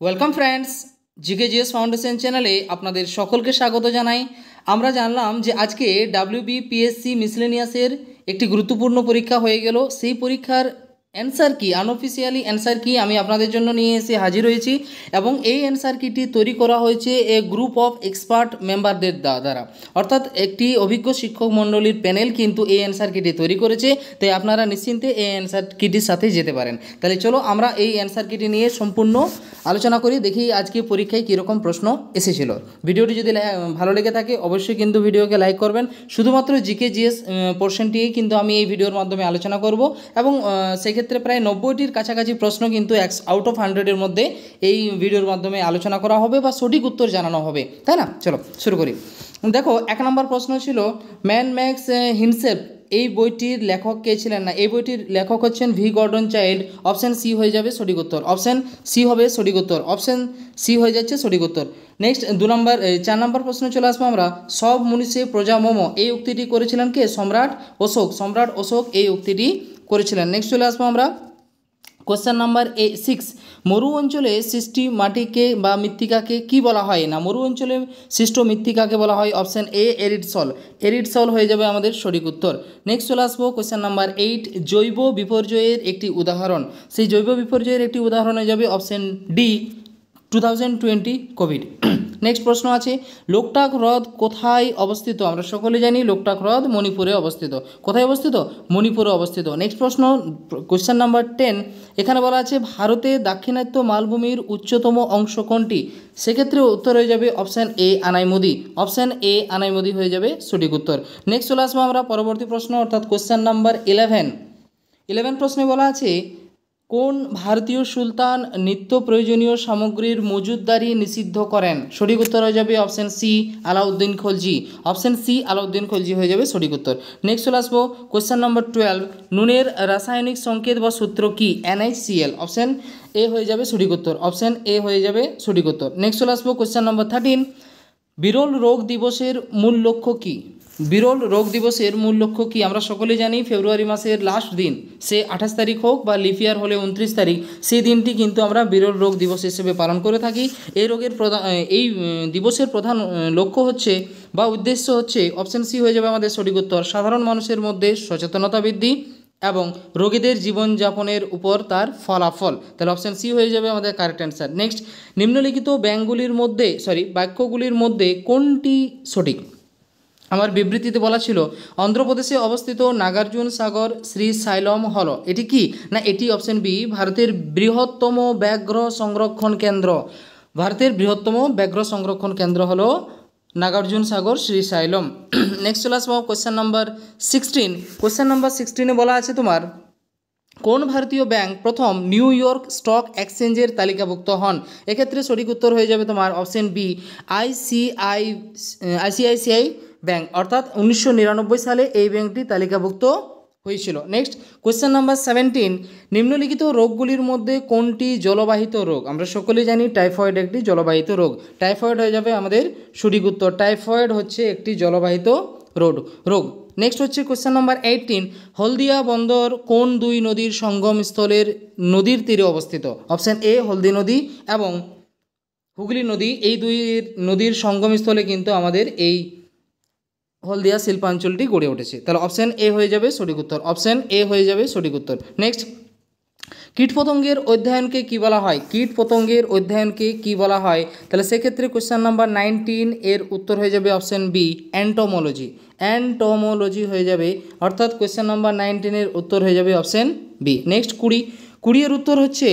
Welcome friends, GK GS foundation চ্যানেলে আপনাদের সকলকে স্বাগত জানাই। আমরা জানলাম যে আজকে WBPSC মিসলেনিয়াসের একটি গুরুত্বপূর্ণ পরীক্ষা হয়ে গেল। সেই পরীক্ষার অ্যান্সার কি, আনঅফিসিয়ালি অ্যান্সার কি আমি আপনাদের জন্য নিয়ে এসে হাজির হয়েছি এবং এই অ্যান্সার কিটি তৈরি করা হয়েছে এ গ্রুপ অফ এক্সপার্ট মেম্বারদের দ্বারা, অর্থাৎ একটি অভিজ্ঞ শিক্ষক মণ্ডলীর প্যানেল কিন্তু এই অ্যান্সার কিটি তৈরি করেছে। তাই আপনারা নিশ্চিন্তে এই অ্যান্সার কিটির সাথে যেতে পারেন। তাহলে চলো আমরা এই অ্যান্সার কিটি নিয়ে সম্পূর্ণ আলোচনা করি, দেখি আজকে পরীক্ষায় কীরকম প্রশ্ন এসেছিল। ভিডিওটি যদি ভালো লেগে থাকে অবশ্যই কিন্তু ভিডিওকে লাইক করবেন। শুধুমাত্র জিকে জিএস পোর্শনটিই কিন্তু আমি এই ভিডিওর মাধ্যমে আলোচনা করব এবং সেক্ষেত্রে প্রায় 90টির কাছাকাছি প্রশ্ন কিন্তু আউট অফ 100-এর মধ্যে এই ভিডিওর মাধ্যমে আলোচনা করা হবে বা সঠিক উত্তর জানানো হবে, তাই না? চলো শুরু করি। দেখো, 1 নম্বর প্রশ্ন ছিল ম্যান মেক্স হিমসেলফ, এই বইটির লেখক কে ছিলেন? না, এই বইটির লেখক হচ্ছেন V Gordon Childe. Option C হয়ে যাবে সঠিক উত্তর। অপশান সি হবে সঠিক উত্তর। অপশান সি হয়ে যাচ্ছে সঠিক উত্তর। নেক্সট 4 নম্বর প্রশ্ন চলে আসবো আমরা। সব মনীষে প্রজা মম, এই উক্তিটি করেছিলেন কে? সম্রাট অশোক। সম্রাট অশোক এই উক্তিটি করেছিলেন। নেক্সট চলে আসবো আমরা কোশ্চেন নাম্বার 6। মরু অঞ্চলে সৃষ্টি মাটিকে বা মৃত্তিকাকে কি বলা হয়? না, মরু অঞ্চলে সৃষ্ট মৃত্তিকাকে বলা হয় option A arid soil. Arid soil হয়ে যাবে আমাদের সঠিক উত্তর। নেক্সট চলে আসবো কোশ্চেন নাম্বার 8। জৈব বিপর্যয়ের একটি উদাহরণ, সেই জৈব বিপর্যয়ের একটি উদাহরণ হয়ে যাবে অপশান ডি 2020 কোভিড। নেক্সট প্রশ্ন আছে লোকটাক হ্রদ কোথায় অবস্থিত? আমরা সকলে জানি লোকটাক হ্রদ মণিপুরে অবস্থিত। কোথায় অবস্থিত? মণিপুরে অবস্থিত। নেক্সট প্রশ্ন কোশ্চেন নাম্বার 10। এখানে বলা আছে ভারতের দাক্ষিণাত্য মালভূমির উচ্চতম অংশ কোনটি? সেক্ষেত্রে উত্তর হয়ে যাবে option A Anamudi. Option A Anamudi হয়ে যাবে সঠিক উত্তর। নেক্সট চলে আসবো আমরা পরবর্তী প্রশ্ন, অর্থাৎ কোশ্চেন নাম্বার 11 প্রশ্নে বলা আছে কোন ভারতীয় সুলতান নিত্য প্রয়োজনীয় সামগ্রীর মজুতদারি নিষিদ্ধ করেন? সঠিক উত্তর হয়ে যাবে option C Alauddin Khalji. Option C Alauddin Khalji হয়ে যাবে সঠিক উত্তর। নেক্সট চলে আসবো কোশ্চেন নম্বর 12। নুনের রাসায়নিক সংকেত বা সূত্র কি? NaCl। অপশান এ হয়ে যাবে সঠিক উত্তর। অপশান এ হয়ে যাবে সঠিক উত্তর। নেক্সট চলে আসবো কোশ্চেন নম্বর 13। বিরল রোগ দিবসের মূল লক্ষ্য কি? বিরল রোগ দিবসের মূল লক্ষ্য কি? আমরা সকলে জানি ফেব্রুয়ারি মাসের লাস্ট দিন, সে 28 তারিখ হোক বা লিপ ইয়ার হলে 29 তারিখ, সেই দিনটি কিন্তু আমরা বিরল রোগ দিবস হিসেবে পালন করে থাকি। এই দিবসের প্রধান লক্ষ্য হচ্ছে বা উদ্দেশ্য হচ্ছে অপশান সি হয়ে যাবে আমাদের সঠিক উত্তর, সাধারণ মানুষের মধ্যে সচেতনতা বৃদ্ধি এবং রোগীদের জীবনযাপনের উপর তার ফলাফল। তাহলে অপশান সি হয়ে যাবে আমাদের কারেক্ট অ্যান্সার। নেক্সট নিম্নলিখিত বাক্যগুলির মধ্যে কোনটি সঠিক? আমার বিবৃতিতে বলা ছিল অন্ধ্রপ্রদেশে অবস্থিত নাগার্জুন সাগর শ্রীশৈলম হল, এটি কি? না, এটি অপশান বি ভারতের বৃহত্তম ব্যাঘ্র সংরক্ষণ কেন্দ্র। ভারতের বৃহত্তম ব্যাঘ্র সংরক্ষণ কেন্দ্র হলো নাগার্জুন সাগর শ্রীশৈলম। নেক্সট চলে আসবো কোশ্চেন নাম্বার 16। কোশ্চেন নাম্বার 16-এ বলা আছে তোমার কোন ভারতীয় ব্যাংক প্রথম নিউ ইয়র্ক স্টক এক্সচেঞ্জের তালিকাভুক্ত হন? এক্ষেত্রে সঠিক উত্তর হয়ে যাবে তোমার অপশান বি আইসিআইসিআই ব্যাংক, অর্থাৎ 1999 সালে এই ব্যাংকটি তালিকাভুক্ত হয়েছিল। Next question number 17। নিম্নলিখিত রোগগুলির মধ্যে কোনটি জলবাহিত রোগ? আমরা সকলেই জানি টাইফয়েড একটি জলবাহিত রোগ। টাইফয়েড হয়ে যাবে আমাদের সঠিক উত্তর। টাইফয়েড হচ্ছে একটি জলবাহিত রোগ। নেক্সট হচ্ছে কোশ্চেন নাম্বার 18। হলদিয়া বন্দর কোন দুই নদীর সঙ্গমস্থলের নদীর তীরে অবস্থিত? অপশান এ হলদি নদী এবং হুগলি নদী, এই দুই নদীর সঙ্গমস্থলে কিন্তু আমাদের এই হলদিয়া শিল্পাঞ্চলটি গড়ে উঠেছে। তাহলে অপশান এ হয়ে যাবে সঠিক উত্তর। অপশান এ হয়ে যাবে সঠিক উত্তর। নেক্সট কীটপতঙ্গের অধ্যয়নকে কি বলা হয়? কীটপতঙ্গের অধ্যয়নকে কি বলা হয়? তাহলে সেক্ষেত্রে কোশ্চেন নাম্বার 19 এর উত্তর হয়ে যাবে অপশান বি অ্যান্টোমোলজি। অ্যান্টোমোলজি হয়ে যাবে, অর্থাৎ কোশ্চেন নাম্বার 19-এর উত্তর হয়ে যাবে অপশান বি। নেক্সট 20 এর উত্তর হচ্ছে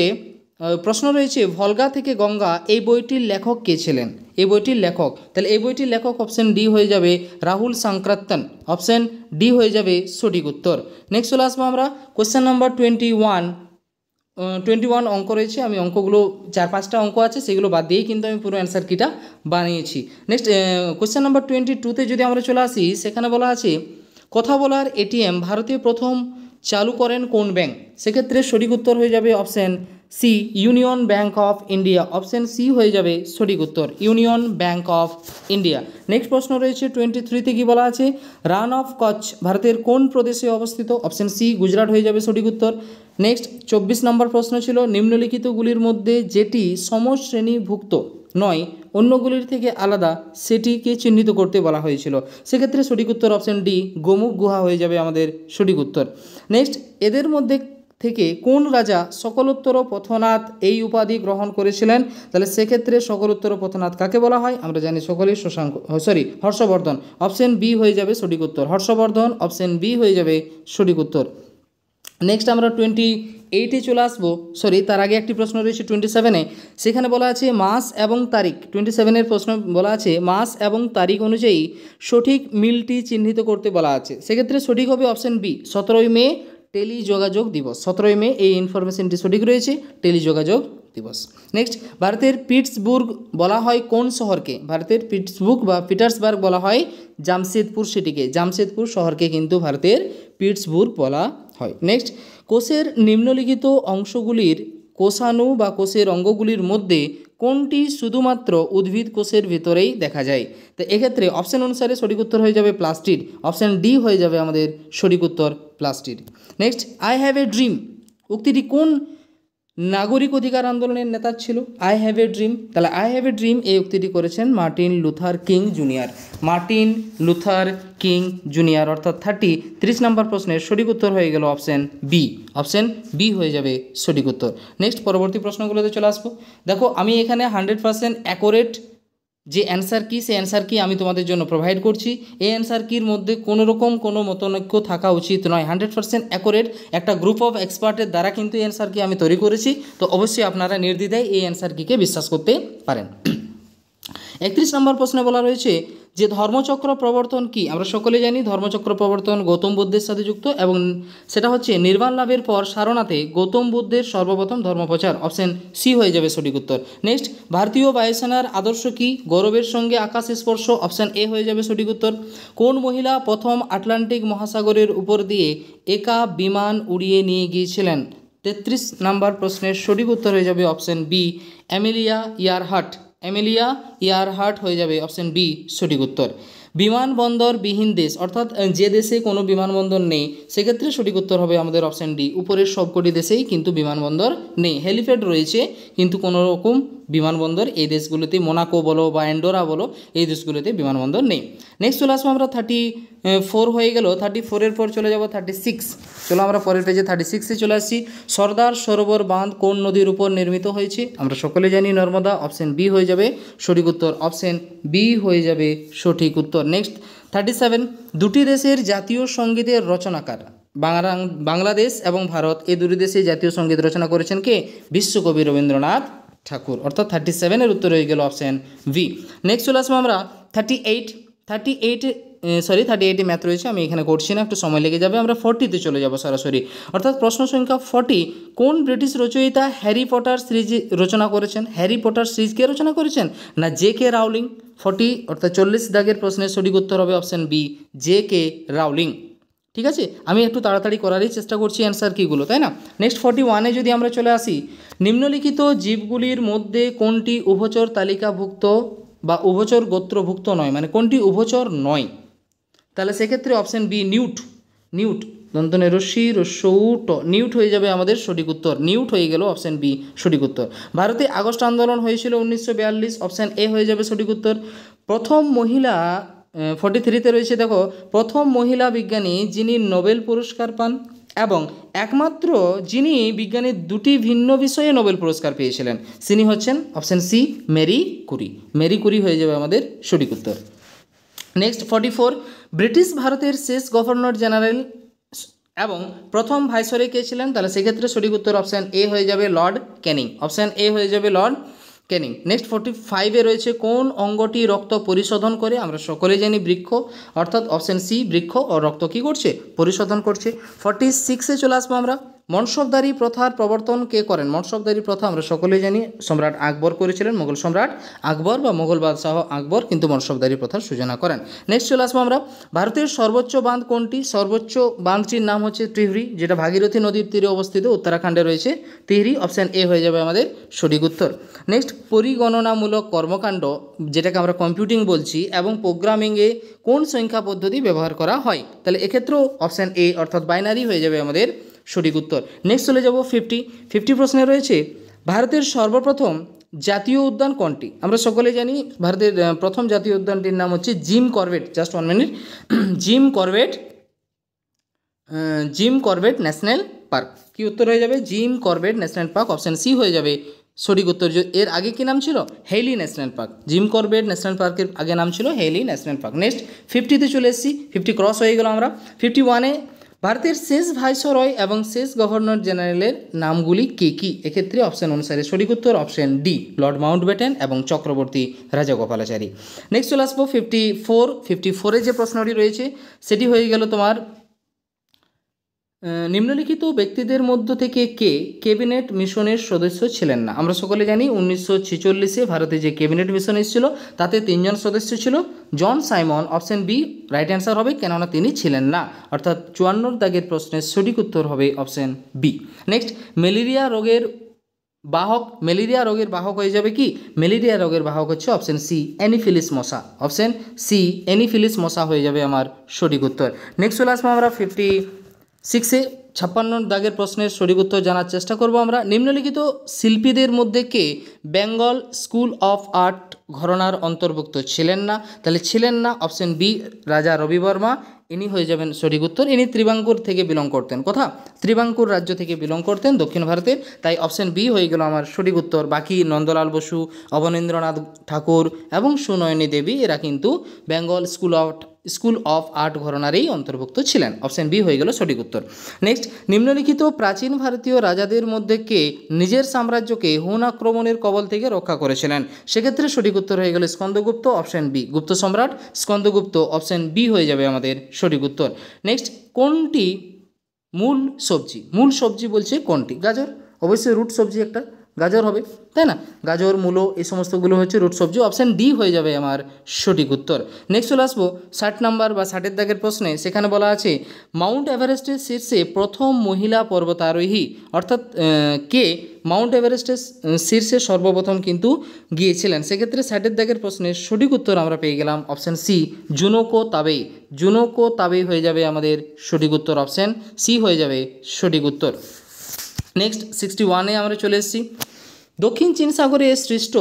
প্রশ্ন রয়েছে ভলগা থেকে গঙ্গা, এই বইটির লেখক কে ছিলেন? এই বইটির লেখক, তাহলে এই বইটির লেখক অপশান ডি হয়ে যাবে রাহুল সাংক্রাত্তন। অপশান ডি হয়ে যাবে সঠিক উত্তর। নেক্সট চলে আসবো আমরা কোশ্চেন নাম্বার 21 অঙ্ক রয়েছে, আমি অঙ্কগুলো 4-5টা অঙ্ক আছে সেগুলো বাদ দিয়েই কিন্তু আমি পুরো অ্যান্সার কিটা বানিয়েছি। নেক্সট কোশ্চেন নাম্বার 22-তে যদি আমরা চলে আসি, সেখানে বলা আছে কথা বলার এটিএম ভারতে প্রথম চালু করেন কোন ব্যাংক? সেক্ষেত্রে সঠিক উত্তর হয়ে যাবে option C Union Bank of India, option C হয়ে যাবে সঠিক উত্তর, Union Bank of India. Next প্রশ্ন রয়েছে 23তে কি বলা আছে, রান অফ কচ্ছ ভারতের কোন প্রদেশে অবস্থিত, অপশন সি গুজরাট হয়ে যাবে সঠিক উত্তর। নেক্সট 24 নম্বর প্রশ্ন ছিল নিম্নলিখিতগুলির মধ্যে যেটি সমশ্রেণীভুক্ত নয় অন্যগুলির থেকে আলাদা সেটিকে চিহ্নিত করতে বলা হয়েছিল, সেক্ষেত্রে সঠিক উত্তর অপশন ডি গোমুখ গুহা হয়ে যাবে আমাদের সঠিক উত্তর। নেক্সট এদের মধ্যে থেকে কোন রাজা সকলোত্তর পথনাথ এই উপাধি গ্রহণ করেছিলেন, তাহলে সেক্ষেত্রে সকলোত্তর পথনাথ কাকে বলা হয়, আমরা জানি সকলেই হর্ষবর্ধন, অপশন বি হয়ে যাবে সঠিক উত্তর, হর্ষবর্ধন অপশন বি হয়ে যাবে সঠিক উত্তর। নেক্সট আমরা 28-এ চলে আসবো, তার আগে একটি প্রশ্ন রয়েছে 27-এ, সেখানে বলা আছে মাস এবং তারিখ, 27-এর প্রশ্ন বলা আছে মাস এবং তারিখ অনুযায়ী সঠিক মিলটি চিহ্নিত করতে বলা আছে, সেক্ষেত্রে সঠিক হবে অপশন বি 17ই মে টেলিযোগাযোগ দিবস, 17ই মে এই ইনফরমেশনটি সঠিক রয়েছে, টেলিযোগাযোগ দিবস। নেক্সট ভারতের পিটসবুর্গ বলা হয় কোন শহরকে, ভারতের পিটসবুর্গ বা পিটার্সবার্গ বলা হয় জামশেদপুর সিটিকে, জামশেদপুর শহরকে কিন্তু ভারতের পিটসবুর্গ বলা হয়। নেক্সট কোষের নিম্নলিখিত অংশগুলির কোষাণু বা কোষের অঙ্গগুলির মধ্যে কোনটি শুধুমাত্র উদ্ভিদ কোষের ভিতরেই দেখা যায়, তো এক্ষেত্রে অপশন অনুসারে সঠিক উত্তর হয়ে যাবে প্লাস্টিড, অপশন ডি হয়ে যাবে আমাদের সঠিক উত্তর plastid. Next I have a dream উক্তিটি কোন নাগরিক অধিকার আন্দোলনের নেতা ছিল, আই হ্যাভ এ ড্রিম, তাহলে আই হ্যাভ এ ড্রিম এই উক্তিটি করেছেন Martin Luther King junior, Martin Luther King junior, অর্থাৎ 30 নম্বর প্রশ্নের সঠিক উত্তর হয়ে গেল অপশন বি, অপশন বি হয়ে যাবে সঠিক উত্তর। নেক্সট পরবর্তী প্রশ্নগুলোতে চলে আসবো, দেখো আমি এখানে 100% অ্যাকোরেট যে অ্যান্সার কি সেই অ্যান্সার কি আমি তোমাদের জন্য প্রোভাইড করছি, এই অ্যান্সার কির মধ্যে কোনো রকম কোনো মতনৈক্য থাকা উচিত নয়, 100% অ্যাকোরেট একটা গ্রুপ অফ এক্সপার্টের দ্বারা কিন্তু এই অ্যান্সার কি আমি তৈরি করেছি, তো অবশ্যই আপনারা নির্দ্বিধায় এই অ্যান্সার কিকে বিশ্বাস করতে পারেন। 31 নম্বর প্রশ্নে বলা রয়েছে যে ধর্মচক্র প্রবর্তন কি, আমরা সকলে জানি ধর্মচক্র প্রবর্তন গৌতম বুদ্ধের সাথে যুক্ত এবং সেটা হচ্ছে নির্বাণ লাভের পর সারনাথে গৌতম বুদ্ধের সর্বপ্রথম ধর্মপ্রচার, অপশন সি হয়ে যাবে সঠিক উত্তর। নেক্সট ভারতীয় বায়ুসেনার আদর্শ কি, গৌরবের সঙ্গে আকাশ স্পর্শ, অপশন এ হয়ে যাবে সঠিক উত্তর। কোন মহিলা প্রথম আটলান্টিক মহাসাগরের উপর দিয়ে একা বিমান উড়িয়ে নিয়ে গিয়েছিলেন, 33 নম্বর প্রশ্নের সঠিক উত্তর হয়ে যাবে অপশন বি এমিলিয়া ইয়ারহার্ট, এমিলিয়া ইয়ারহার্ট হয়ে যাবে অপশন বি সঠিক উত্তর। বিমানবন্দর বিহীন দেশ অর্থাৎ যে দেশে কোনো বিমানবন্দর নেই সেক্ষেত্রে সঠিক উত্তর হবে আমাদের অপশন ডি, উপরের সবকটি দেশেই কিন্তু বিমানবন্দর নেই, হেলিপ্যাড রয়েছে কিন্তু কোনো রকম বিমানবন্দর এই দেশগুলোতে, মোনাকো বলো বা অ্যান্ডোরা বলো এই দেশগুলোতে বিমানবন্দর নেই। নেক্সট চলে আসবো আমরা 34 হয়ে গেল, 34-এর পর চলে যাব 36, চলো আমরা পরের পেজে 36-এ চলে আসছি। সর্দার সরোবর বাঁধ কোন নদীর উপর নির্মিত হয়েছে, আমরা সকলে জানি নর্মদা, অপশন বি হয়ে যাবে সঠিক উত্তর, অপশন বি হয়ে যাবে সঠিক উত্তর। নেক্সট 37 দুটি দেশের জাতীয় সঙ্গীতের রচনাকার, বাংলাদেশ এবং ভারত এই দুটি দেশে জাতীয় সঙ্গীত রচনা করেছেন কে, বিশ্বকবি রবীন্দ্রনাথ ঠাকুর, অর্থাৎ 37-এর উত্তর হয়ে গেল অপশন ভি। নেক্সট চলে আসবো আমরা 38-এ ম্যাথ রয়েছে, আমি এখানে করছি না, একটু সময় লেগে যাবে, আমরা 40-তে চলে যাব সরাসরি, অর্থাৎ প্রশ্ন সংখ্যা 40 কোন ব্রিটিশ রচয়িতা হ্যারি পটার সিরিজ রচনা করেছেন, হ্যারি পটার সিরিজ কে রচনা করেছেন না জে কে রাউলিং, 40 অর্থাৎ 40 দাগের প্রশ্নের সঠিক উত্তর হবে option B J K Rowling. ঠিক আছে, আমি একটু তাড়াতাড়ি করারই চেষ্টা করছি অ্যান্সার কিগুলো, তাই না। নেক্সট 41-এ যদি আমরা চলে আসি, নিম্নলিখিত জীবগুলির মধ্যে কোনটি উভচর তালিকাভুক্ত বা উভচর গোত্রভুক্ত নয়, মানে কোনটি উভচর নয়, তাহলে সেক্ষেত্রে অপশন বি নিউট দন্তনে রশ্মি রস্যউট নিউট হয়ে যাবে আমাদের সঠিক উত্তর, নিউট হয়ে গেল অপশন বি সঠিক উত্তর। ভারতে আগস্ট আন্দোলন হয়েছিল 1942, অপশন এ হয়ে যাবে সঠিক উত্তর। প্রথম মহিলা 43-তে রয়েছে, দেখো প্রথম মহিলা বিজ্ঞানী যিনি নোবেল পুরস্কার পান এবং একমাত্র যিনি বিজ্ঞানের দুটি ভিন্ন বিষয়ে নোবেল পুরস্কার পেয়েছিলেন তিনি হচ্ছেন অপশন সি মেরি কুরি হয়ে যাবে আমাদের সঠিক উত্তর। নেক্সট 44 ব্রিটিশ ভারতের শেষ গভর্নর জেনারেল এবং প্রথম ভাইসরয় কে ছিলেন, তাহলে সেক্ষেত্রে সঠিক উত্তর অপশান এ হয়ে যাবে লর্ড ক্যানিং, অপশান এ হয়ে যাবে লর্ড ক্যানিং। নেক্সট 45-এ রয়েছে কোন অঙ্গটি রক্ত পরিশোধন করে, আমরা সকলে জানি বৃক্ষ, অর্থাৎ অপশান সি বৃক্ষ ও রক্ত কী করছে পরিশোধন করছে। 46-এ চলে আসবো আমরা, মনসবদারি প্রথার প্রবর্তন কে করেন? মনসবদারি প্রথা আমরা সকলেই জানি সম্রাট আকবর করেছিলেন, মোগল সম্রাট আকবর বা মোগল বাদশাহ আকবর কিন্তু মনসবদারি প্রথার সূচনা করেন। নেক্সট চলে আসবো আমরা, ভারতের সর্বোচ্চ বাঁধ কোনটি? সর্বোচ্চ বাঁধটির নাম হচ্ছে তিহরি, যেটা ভাগীরথী নদীর তীরে অবস্থিত, উত্তরাখণ্ডে রয়েছে তিহরি। অপশান এ হয়ে যাবে আমাদের সঠিক উত্তর। নেক্সট, পরিগণনামূলক কর্মকাণ্ড যেটাকে আমরা কম্পিউটিং বলছি এবং প্রোগ্রামিংয়ে কোন সংখ্যা পদ্ধতি ব্যবহার করা হয়? তাহলে এক্ষেত্রেও অপশান এ অর্থাৎ বাইনারি হয়ে যাবে আমাদের সঠিক উত্তর। নেক্সট চলে যাব 50 প্রশ্নে রয়েছে, ভারতের সর্বপ্রথম জাতীয় উদ্যান কোনটি? আমরা সকলে জানি ভারতের প্রথম জাতীয় উদ্যানটির নাম হচ্ছে Jim Corbett. Just 1 minute. Jim Corbett National Park. কি উত্তর হয়ে যাবে? Jim Corbett National Park. Option C হয়ে যাবে সঠিক উত্তর। এর আগে কি নাম ছিল? Hailey National Park. Jim Corbett National পার্কের আগে নাম ছিল হেইলি ন্যাশনাল পার্ক। নেক্সট 50-তে চলে এসেছি, 50 ক্রস হয়ে গেল আমরা। 51-এ, ভারতের শেষ ভাইসরয় এবং শেষ গভর্নর জেনারেলের নামগুলি কে কী? এক্ষেত্রে অপশান অনুসারে সঠিক উত্তর অপশান ডি, লর্ড মাউন্টব্যাটেন এবং চক্রবর্তী রাজাগোপালাচারী। নেক্সট চলে আসবো 54-এ যে প্রশ্নটি রয়েছে সেটি হয়ে গেল তোমার, নিম্নলিখিত ব্যক্তিদের মধ্য থেকে কে ক্যাবিনেট মিশনের সদস্য ছিলেন না? আমরা সকলে জানি 1946-এ ভারতে যে ক্যাবিনেট মিশন এসেছিল তাতে 3 জন সদস্য ছিল। John Simon, option B right answer হবে, কেননা তিনি ছিলেন না। অর্থাৎ 54 দাগের প্রশ্নের সঠিক উত্তর হবে অপশান বি। নেক্সট, ম্যালেরিয়া রোগের বাহক হয়ে যাবে কি? ম্যালেরিয়া রোগের বাহক হচ্ছে অপশান সি অ্যানিফিলিস মশা। অপশান সি অ্যানিফিলিস মশা হয়ে যাবে আমার সঠিক উত্তর। নেক্সট চলে আসবো আমরা 56-এ 56 দাগের প্রশ্নের সঠিক উত্তর জানার চেষ্টা করব আমরা। নিম্নলিখিত শিল্পীদের মধ্যে কে বেঙ্গল স্কুল অফ আর্ট ঘরানার অন্তর্ভুক্ত ছিলেন না? তাহলে ছিলেন না অপশান বি রাজা রবি বর্মা, ইনি হয়ে যাবেন সঠিক উত্তর। ইনি ত্রিবাঙ্কুর থেকে বিলং করতেন। কোথা? ত্রিবাঙ্কুর রাজ্য থেকে বিলং করতেন, দক্ষিণ ভারতের। তাই অপশান বি হয়ে গেল আমার সঠিক উত্তর। বাকি নন্দলাল বসু, অবনীন্দ্রনাথ ঠাকুর এবং সুনয়নী দেবী এরা কিন্তু বেঙ্গল স্কুল অফ আর্ট ঘরানারই অন্তর্ভুক্ত ছিলেন। অপশান বি হয়ে গেল সঠিক উত্তর। নেক্সট, নিম্নলিখিত প্রাচীন ভারতীয় রাজাদের মধ্যে কে নিজের সাম্রাজ্যকে হুন আক্রমণের কবল থেকে রক্ষা করেছিলেন? সেক্ষেত্রে সঠিক উত্তর হয়ে গেল স্কন্দগুপ্ত। অপশান বি, গুপ্ত সম্রাট স্কন্দগুপ্ত। অপশান বি হয়ে যাবে আমাদের সঠিক উত্তর। নেক্সট, কোনটি মূল সবজি বলছে কোনটি? গাজর, অবশ্যই রুট সবজি একটা গাজর হবে, তাই না? গাজর, মূলো এই সমস্তগুলো হচ্ছে রুট সবজি। অপশান ডি হয়ে যাবে আমার সঠিক উত্তর। নেক্সট চলে আসবো 60 নম্বর বা 60-এর দাগের প্রশ্নে। সেখানে বলা আছে মাউন্ট এভারেস্টের শীর্ষে প্রথম মহিলা পর্বতারোহী, অর্থাৎ কে মাউন্ট এভারেস্টের শীর্ষে সর্বপ্রথম কিন্তু গিয়েছিলেন? সেক্ষেত্রে 60-এর দাগের প্রশ্নের সঠিক উত্তর আমরা পেয়ে গেলাম অপশান সি জুনোকো তাবেই হয়ে যাবে আমাদের সঠিক উত্তর। অপশান সি হয়ে যাবে সঠিক উত্তর। নেক্সট 61-এ আমরা চলে এসেছি, দক্ষিণ চীন সাগরে সৃষ্ট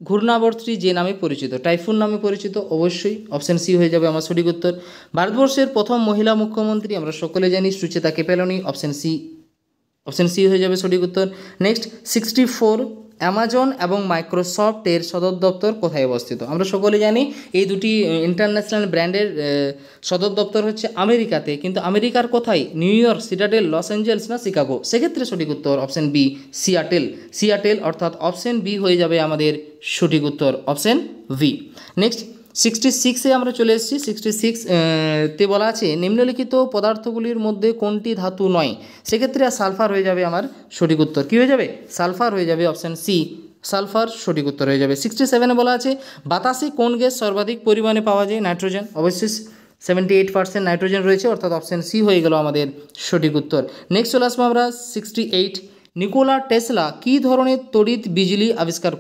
ঘূর্ণাবর্তটি যে নামে পরিচিত? টাইফুন নামে পরিচিত, অবশ্যই অপশান সি হয়ে যাবে আমার সঠিক উত্তর। ভারতবর্ষের প্রথম মহিলা মুখ্যমন্ত্রী আমরা সকলে জানি সুচেতা কেপেলনি। অপশান সি হয়ে যাবে সঠিক উত্তর। নেক্সট 64, অ্যামাজন এবং মাইক্রোসফটের সদর দপ্তর কোথায় অবস্থিত? আমরা সকলে জানি এই দুটি ইন্টারন্যাশনাল ব্র্যান্ডের সদর দপ্তর হচ্ছে আমেরিকাতে, কিন্তু আমেরিকার কোথায়? New York, Citadel, Los Angeles না শিকাগো? সেক্ষেত্রে সঠিক উত্তর অপশান বি সিয়াটেল, অর্থাৎ অপশান বি হয়ে যাবে আমাদের সঠিক উত্তর। Option B. নেক্সট 66-এ আমরা চলে এসেছি। 66-তে বলা আছে নিম্নলিখিত পদার্থগুলির মধ্যে কোনটি ধাতু নয়? সেক্ষেত্রে সালফার হয়ে যাবে আমার সঠিক উত্তর। কী হয়ে যাবে? সালফার হয়ে যাবে। অপশান সি সালফার সঠিক উত্তর হয়ে যাবে। 67-এ বলা আছে বাতাসে কোন গ্যাস সর্বাধিক পরিমাণে পাওয়া যায়? নাইট্রোজেন। অবশ্যই 78% নাইট্রোজেন রয়েছে, অর্থাৎ অপশান সি হয়ে গেল আমাদের সঠিক উত্তর। নেক্সট চলে আসবো আমরা 68, নিকোলা টেসলা কী ধরনের তড়িৎ বিজলি আবিষ্কার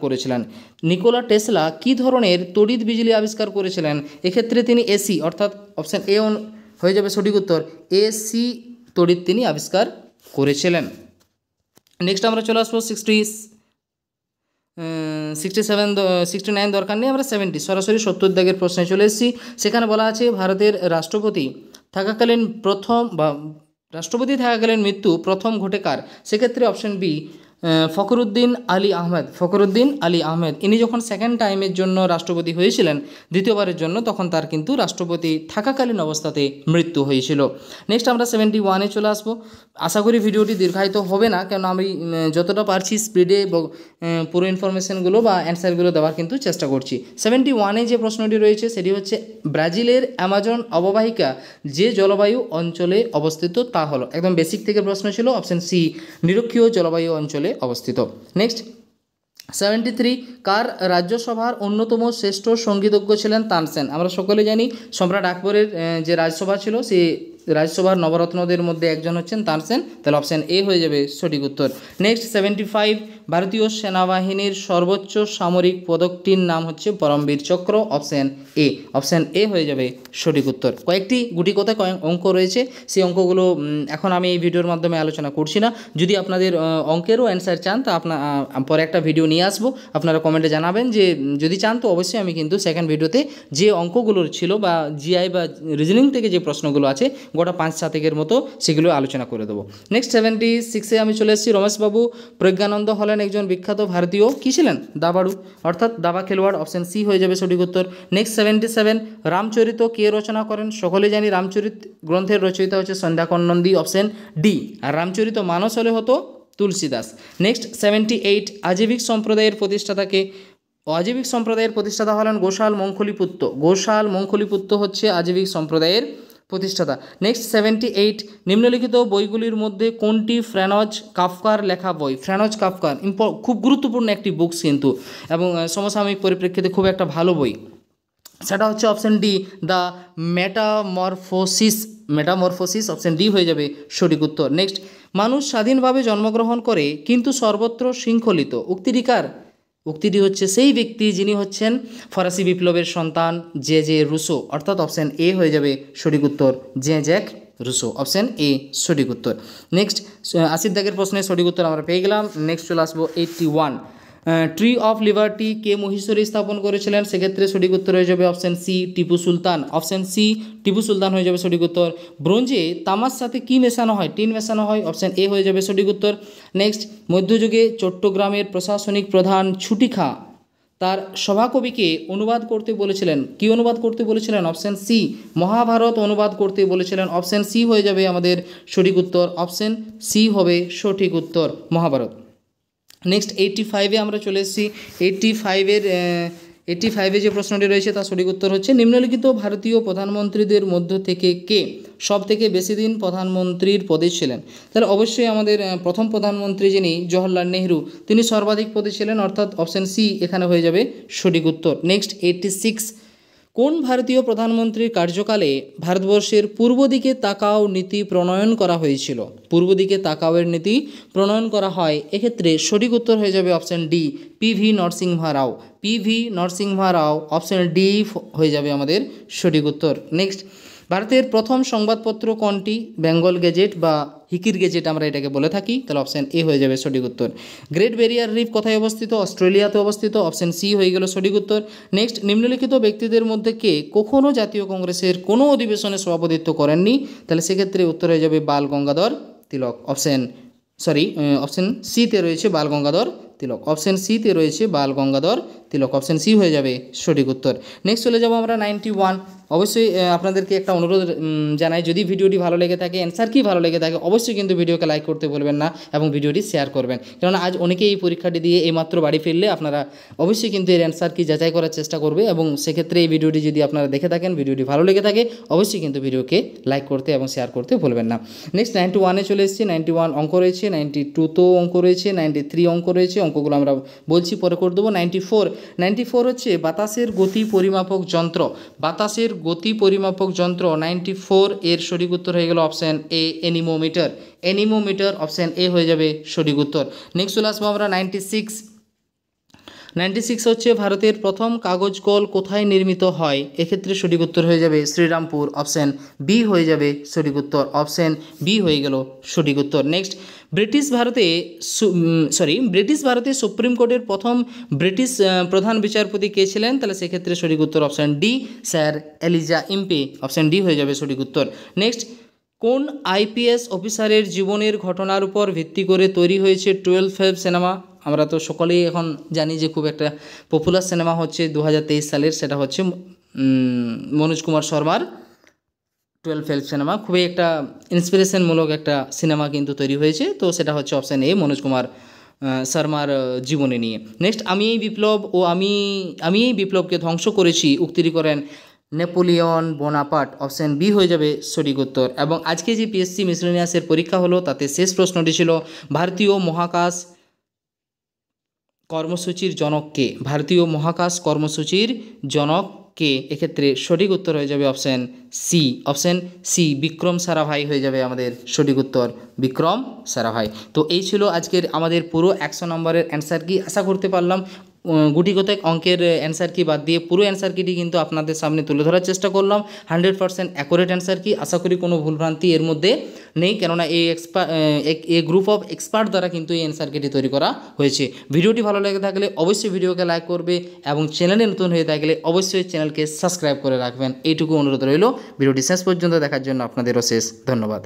করেছিলেন? এক্ষেত্রে তিনি এসি, অর্থাৎ অপশান এ হয়ে যাবে সঠিক উত্তর। এসি তড়িৎ তিনি আবিষ্কার করেছিলেন। নেক্সট আমরা চলে আসবো 69 দরকার নেই, আমরা 70 সরাসরি 70 দাগের প্রশ্নে চলে এসেছি। সেখানে বলা আছে ভারতের রাষ্ট্রপতি থাকাকালীন মৃত্যু প্রথম ঘটে কার? সেক্ষেত্রে অপশান বি ফখরুদ্দিন আলী আহমেদ ইনি যখন সেকেন্ড টাইমের জন্য রাষ্ট্রপতি হয়েছিলেন, দ্বিতীয়বারের জন্য, তখন তার কিন্তু রাষ্ট্রপতি থাকাকালীন অবস্থাতে মৃত্যু হয়েছিল। নেক্সট আমরা 71-এ চলে আসবো। আশা করি ভিডিওটি দীর্ঘায়িত হবে না, কেন আমি যতটা পারছি স্পিডে পুরো ইনফরমেশনগুলো বা অ্যান্সারগুলো দেওয়ার কিন্তু চেষ্টা করছি। 71-এ যে প্রশ্নটি রয়েছে সেটি হচ্ছে ব্রাজিলের অ্যামাজন অববাহিকা যে জলবায়ু অঞ্চলে অবস্থিত তা হলো। একদম বেসিক থেকে প্রশ্ন ছিল, অপশন সি নিরক্ষীয় জলবায়ু অঞ্চলে অবস্থিত। নেক্সট 73, কার রাজ্যসভার অন্যতম শ্রেষ্ঠ সঙ্গীতজ্ঞ ছিলেন তানসেন? আমরা সকলে জানি সম্রাট আকবরের যে রাজসভা ছিল, সেই রাজসভার নবরত্নদের মধ্যে একজন হচ্ছেন তানসেন, তাহলে অপশান এ হয়ে যাবে সঠিক উত্তর। নেক্সট 75, ভারতীয় সেনাবাহিনীর সর্বোচ্চ সামরিক পদকটির নাম হচ্ছে পরমবীর চক্র, অপশান এ হয়ে যাবে সঠিক উত্তর। কয়েকটি গুটি কথা অঙ্ক রয়েছে, সেই অঙ্কগুলো এখন আমি এই ভিডিওর মাধ্যমে আলোচনা করছি না। যদি আপনাদের অঙ্কেরও অ্যান্সার চান তা পরে একটা ভিডিও নিয়ে আসবো, আপনারা কমেন্টে জানাবেন যে যদি চান, তো অবশ্যই আমি কিন্তু সেকেন্ড ভিডিওতে যে অঙ্কগুলো ছিল বা জিআই বা রিজনিং থেকে যে প্রশ্নগুলো আছে গোটা 5-7 মতো সেগুলো আলোচনা করে দেবো। নেক্সট 76-এ আমি চলে এসেছি। রমেশবাবু প্রজ্ঞানন্দ হলেন একজন বিখ্যাত ভারতীয় কী ছিলেন? দাবাড়ু, অর্থাৎ দাবা খেলোয়াড়, অপশান সি হয়ে যাবে সঠিক উত্তর। নেক্সট 77, রামচরিত কে রচনা করেন? সকলে জানি রামচরিত গ্রন্থের রচয়িতা হচ্ছে সন্ধ্যাকর নন্দী, অপশান ডি। আর রামচরিত মানস হলে হতো তুলসীদাস। নেক্সট 78, আজীবিক সম্প্রদায়ের প্রতিষ্ঠাতাকে? আজীবিক সম্প্রদায়ের প্রতিষ্ঠাতা হলেন গোশাল মঙ্খলিপুত্র হচ্ছে আজীবিক সম্প্রদায়ের প্রতিষ্ঠাতা। নেক্সট 78, নিম্নলিখিত বইগুলির মধ্যে কোনটি ফ্রানজ কাফকার লেখা বই? ফ্রানজ কাফকার খুব গুরুত্বপূর্ণ একটি বুকস কিন্তু, এবং সমসাময়িক পরিপ্রেক্ষিতে খুব একটা ভালো বই, সেটা হচ্ছে option D, the metamorphosis, option D হয়ে যাবে সঠিক উত্তর। নেক্সট, মানুষ স্বাধীনভাবে জন্মগ্রহণ করে কিন্তু সর্বত্র শৃঙ্খলিত, উক্তিটি কার? উক্তিটি হচ্ছে সেই ব্যক্তি যিনি হচ্ছেন ফরাসি বিপ্লবের সন্তান জে রুসো, অর্থাৎ অপশান এ হয়ে যাবে সঠিক উত্তর, জ্যাক রুসো, অপশান এ সঠিক উত্তর। নেক্সট 80 দাগের প্রশ্নের সঠিক উত্তর আমরা পেয়ে গেলাম। নেক্সট চলে আসবো 81, ট্রি অফ লিবার্টি কে মহীশূরে স্থাপন করেছিলেন? সেক্ষেত্রে সঠিক উত্তর হয়ে যাবে অপশান সি, টিপু সুলতান হয়ে যাবে সঠিক উত্তর। ব্রোঞ্জে তামার সাথে কি মেশানো হয়? টিন মেশানো হয়, অপশান এ হয়ে যাবে সঠিক উত্তর। নেক্সট, মধ্যযুগে চট্টগ্রামের প্রশাসনিক প্রধান ছুটি খাঁ তার সভাকবিকে অনুবাদ করতে বলেছিলেন? কি অনুবাদ করতে বলেছিলেন? অপশান সি, মহাভারত অনুবাদ করতে বলেছিলেন, অপশান সি হয়ে যাবে আমাদের সঠিক উত্তর, অপশান সি হবে সঠিক উত্তর, মহাভারত। নেক্সট 85-এ আমরা চলে এসেছি। 85-এ যে প্রশ্নটি রয়েছে তার সঠিক উত্তর হচ্ছে, নিম্নলিখিত ভারতীয় প্রধানমন্ত্রীদের মধ্য থেকে কে সব থেকে বেশি দিন প্রধানমন্ত্রীর পদে ছিলেন? তাহলে অবশ্যই আমাদের প্রথম প্রধানমন্ত্রী যিনি জওহরলাল নেহরু, তিনি সর্বাধিক পদে ছিলেন, অর্থাৎ অপশান সি এখানে হয়ে যাবে সঠিক উত্তর। নেক্সট 86, কোন ভারতীয় প্রধানমন্ত্রীর কার্যকালে ভারতবর্ষের পূর্ব দিকে তাকাও নীতি প্রণয়ন করা হয়েছিল? পূর্ব দিকে তাকাওয়ের নীতি প্রণয়ন করা হয়, এক্ষেত্রে সঠিক উত্তর হয়ে যাবে অপশান ডি, পিভি নরসিংহ রাও, অপশান ডি হয়ে যাবে আমাদের সঠিক উত্তর। নেক্সট, ভারতের প্রথম সংবাদপত্র কোনটি? বেঙ্গল গেজেট বা হিকির গেজেট আমরা এটাকে বলে থাকি, তাহলে অপশান এ হয়ে যাবে সঠিক উত্তর। গ্রেট ব্যারিয়ার রিফ কোথায় অবস্থিত? অস্ট্রেলিয়াতে অবস্থিত, অপশান সি হয়ে গেল সঠিক উত্তর। নেক্সট, নিম্নলিখিত ব্যক্তিদের মধ্যে কে কখনও জাতীয় কংগ্রেসের কোনো অধিবেশনে সভাপতিত্ব করেননি? তাহলে সেক্ষেত্রে উত্তর হয়ে যাবে বাল গঙ্গাধর তিলক, অপশান সিতে রয়েছে বাল গঙ্গাধর তিলক, অপশান সিতে রয়েছে বাল গঙ্গাধর তিলক, অপশান সি হয়ে যাবে সঠিক উত্তর। নেক্সট চলে যাব আমরা 91। অবশ্যই আপনাদেরকে একটা অনুরোধ জানাই, যদি ভিডিওটি ভালো লেগে থাকে, অ্যান্সার কি ভালো লেগে থাকে, অবশ্যই কিন্তু ভিডিওকে লাইক করতে বলবেন না এবং ভিডিওটি শেয়ার করবেন, কেননা আজ অনেকেই এই পরীক্ষাটি দিয়ে এইমাত্র বাড়ি ফিরলে আপনারা অবশ্যই কিন্তু এর অ্যান্সার কি যাচাই করার চেষ্টা করবে, এবং সেক্ষেত্রে এই ভিডিওটি যদি আপনারা দেখে থাকেন, ভিডিওটি ভালো লেগে থাকে, অবশ্যই কিন্তু ভিডিওকে লাইক করতে এবং শেয়ার করতে ভুলবেন না। নেক্সট 91-এ চলে এসেছি। 91 অঙ্ক রয়েছে, 92 অঙ্ক রয়েছে, 93 অঙ্ক রয়েছে, অঙ্কগুলো আমরা বলছি পরে করে দেবো। 94 হচ্ছে বাতাসের গতি পরিমাপক যন্ত্র, 94 এর সঠিক উত্তর হয়ে গেল অপশান এ, এনিমোমিটার, অপশান এ হয়ে যাবে সঠিক উত্তর। নেক্সট চলে আসবো আমরা 96 হচ্ছে ভারতের প্রথম কাগজ কল কোথায় নির্মিত হয়? এক্ষেত্রে সঠিক উত্তর হয়ে যাবে শ্রীরামপুর, অপশান বি হয়ে যাবে সঠিক উত্তর, অপশান বি হয়ে গেল সঠিক উত্তর। নেক্সট, ব্রিটিশ ভারতে সুপ্রিম কোর্টের প্রথম ব্রিটিশ প্রধান বিচারপতি কে ছিলেন? তাহলে সেক্ষেত্রে সঠিক উত্তর option D, sir Eliza Impey, option D হয়ে যাবে সঠিক উত্তর। নেক্সট, কোন আইপিএস অফিসারের জীবনের ঘটনার উপর ভিত্তি করে তৈরি হয়েছে 12 ফেল সিনেমা? আমরা তো সকলেই এখন জানি যে খুব একটা পপুলার সিনেমা হচ্ছে 2023 সালের, সেটা হচ্ছে মনোজ কুমার শর্মার 12 ফেল সিনেমা। খুবই একটা ইন্সপিরেশনমূলক একটা সিনেমা কিন্তু তৈরি হয়েছে, তো সেটা হচ্ছে অপশান এ, মনোজ কুমার শর্মার জীবনী নিয়ে। নেক্সট, আমি এই বিপ্লব ও আমি এই বিপ্লবকে ধ্বংস করেছি উক্তিটি করেন নেপোলিয়ন বোনাপার্ট। অপশান বি হয়ে যাবে সঠিক উত্তর। এবং আজকে যে পিএসসি মিসলেনিয়াসের পরীক্ষা হলো তাতে শেষ প্রশ্নটি ছিল ভারতীয় মহাকাশ কর্মসূচির জনক কে? ভারতীয় মহাকাশ কর্মসূচির জনক কে? এক্ষেত্রে সঠিক উত্তর হয়ে যাবে option C. Option C, Vikram Sarabhai হয়ে যাবে আমাদের সঠিক উত্তর, বিক্রম সারাভাই। তো এই ছিল আজকের আমাদের পুরো 100 নম্বরের অ্যান্সার কি। আশা করতে পারলাম গুটি কতক অঙ্কের অ্যান্সার কি বাদ দিয়ে পুরো অ্যান্সার কিটি কিন্তু আপনাদের সামনে তুলে ধরার চেষ্টা করলাম। 100% অ্যাকুরেট অ্যান্সার কি। আশা করি কোনো ভুলভ্রান্তি এর মধ্যে নেই, কেননা এই গ্রুপ অফ এক্সপার্ট দ্বারা কিন্তু এই অ্যান্সার কিটি তৈরি করা হয়েছে। ভিডিওটি ভালো লেগে থাকলে অবশ্যই ভিডিওকে লাইক করবে এবং চ্যানেলে নতুন হয়ে থাকলে অবশ্যই চ্যানেলকে সাবস্ক্রাইব করে রাখবেন। এইটুকু অনুরোধ রইল। ভিডিওটি শেষ পর্যন্ত দেখার জন্য আপনাদেরও শেষ ধন্যবাদ।